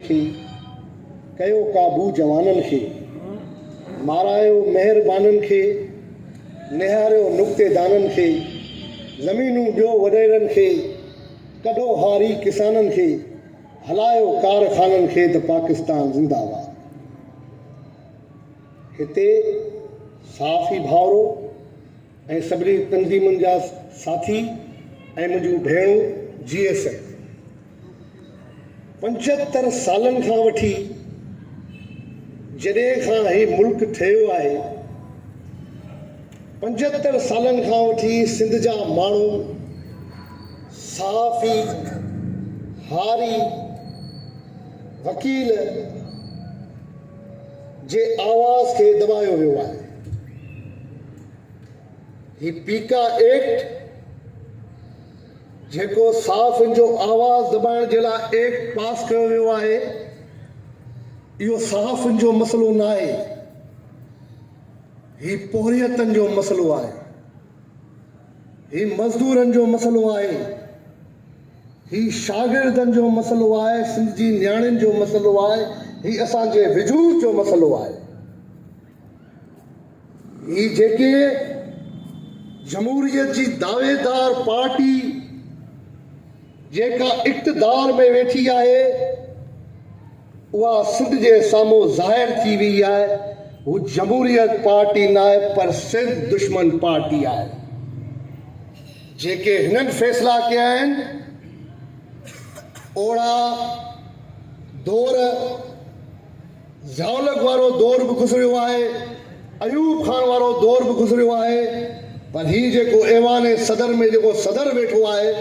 खे कयो काबू जवाननि खे, मारायो महिरबाननि खे, निहारियो नुक़्तेदाननि खे, ज़मीनूं ॾियो वॾेरनि खे, कढो हारी किसाननि खे, हलायो कारखाननि खे त पाकिस्तान ज़िंदाबाद। हिते साफ़ ई भाउरो ऐं सभिनी तंज़ीमुनि जा साथी ऐं मुंहिंजूं भेणूं GSF 75 सालनि खां वठी जॾहिं खां हीउ मुल्क ठहियो आहे, 75 सालनि खां वठी सिंध जा माण्हू सहाफ़ी, हारी, वकील जे आवाज़ खे दबायो वियो आहे। ही पीका एक्ट जेको साफ़ जो आवाज़ दबाइण जे लाइ एक्ट पास कयो वियो आहे, इहो साफ़ जो मसइलो न आहे, ही पोहरियतनि जो मसइलो आहे, ही मज़दूरनि जो मसइलो आहे, ही शागिर्दनि जो मसइलो आहे, सिंध जी नियाणियुनि जो मसइलो आहे, ही असांजे वजूद जो मसइलो आहे। ही जेके जमहूरियत जी दावेदार पार्टी जेका इक़्तिदार में वेठी आहे, उहा सिंध जे साम्हूं ज़ाहिर थी वई आहे। हू जमहूरियत पार्टी न आहे पर सिंध दुश्मन पार्टी आहे। जेके हिननि फ़ैसिला कया आहिनि, ओड़ा दौर ज़ाउलक वारो दौर बि गुज़रियो आहे, अयूब खान वारो दौर बि गुज़रियो आहे, पर हीउ जेको ऐवान सदर में जेको सदर वेठो आहे,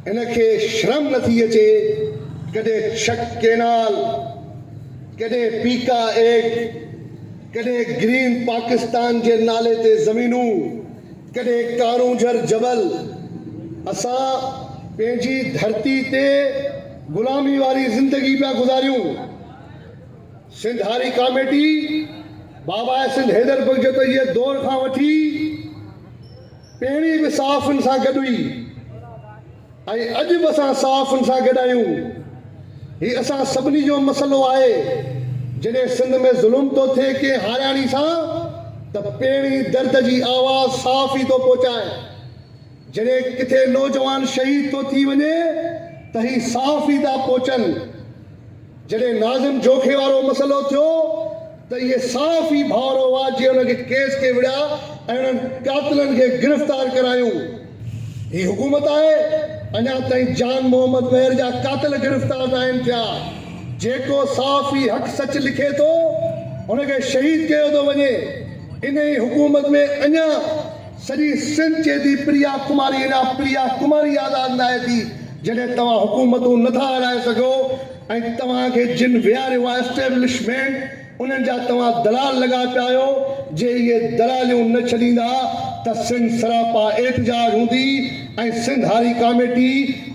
इनखे शर्म नथी अचे कॾहिं शक केनाल, कॾहिं पीका एक्ट, कॾहिं ग्रीन पाकिस्तान जे नाले ते ज़मीनूं, कॾहिं कारूंझर जबल। असां पंहिंजी धरती ते ग़ुलामी वारी ज़िंदगी पिया गुज़ारियूं। सिंध हारी कमेटी बाबा सिंध हैदर बख़्श जे दौर खां वठी पहिरीं बि साफ़नि सां गॾु हुई ऐं अॼु बि असां साफ़नि सां गॾु आहियूं। हीउ असां सभिनी जो मसइलो आहे। जॾहिं सिंध में ज़ुल्म थो थिए कंहिं हारियाणी सां, त पहिरीं दर्द जी आवाज़ साफ़ ई थो पहुचाए। जॾहिं किथे नौजवान शहीद थो थी वञे, त ही साफ़ ई था पहुचनि। जॾहिं नाज़िम जोखे वारो मसइलो थियो, त इहे साफ़ ई भाउरो हुआ जीअं हुनखे केस खे विढ़िया ऐं उन्हनि कातिलनि खे गिरफ़्तार करायूं। ही हुकूमत आहे, अञा ताईं जान मोहम्मद मेहर जा कातिल गिरफ़्तार न आहिनि थिया। जेको साफ़ ई हक़ सच लिखे थो, हुनखे शहीद कयो थो वञे। इन ई हुकूमत में अञा सॼी सिंध चए थी प्रिया कुमारी, अञा प्रिया कुमारी आज़ाद न आहे थी। जॾहिं तव्हां हुकूमतूं नथा हलाए सघो ऐं तव्हांखे जिन विहारियो आहे एस्टेब्लिशमेंट, उन्हनि जा तव्हां दलाल लॻा पिया आहियो। जे इहे दलालियूं न छॾींदा त सिंध सरापा एहतिजाज हूंदी ऐं सिंध हारी कमेटी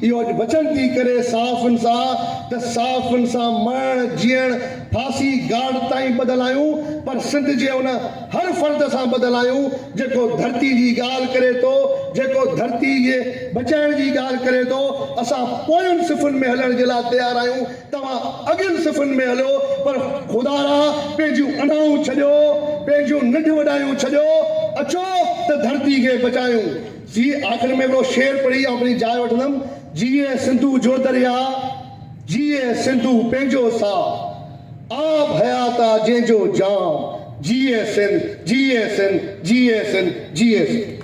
इहो वचन थी करे साफ़नि सां, त साफ़नि सां मरण जीअण फांसी गार्ड ताईं ॿधल आहियूं, पर सिंध जे उन हर फ़र्द सां ॿधल आहियूं जेको धरती जी ॻाल्हि करे थो, जेको धरती जे बचाइण जी ॻाल्हि करे थो। असां पोयुनि सिफ़ुनि में हलण जे लाइ तयारु आहियूं। तव्हां अॻियुनि सिफ़ुनि में हलो, पर ख़ुदा पंहिंजूं अनाऊं छॾियो, पंहिंजूं नंढ वॾायूं छॾियो, अचो त धरती खे बचायूं। जी आख़िर में हिकिड़ो शेर पढ़ी अपनी जाइ वठंदुमि। जीए सिंधु जो दरिया, जीए सिंधु पंहिंजो साह, आब हयात आहे जंहिंजो जाम, जीए सिंध, जीए सिंध, जीए सिंध, जीए सिंध।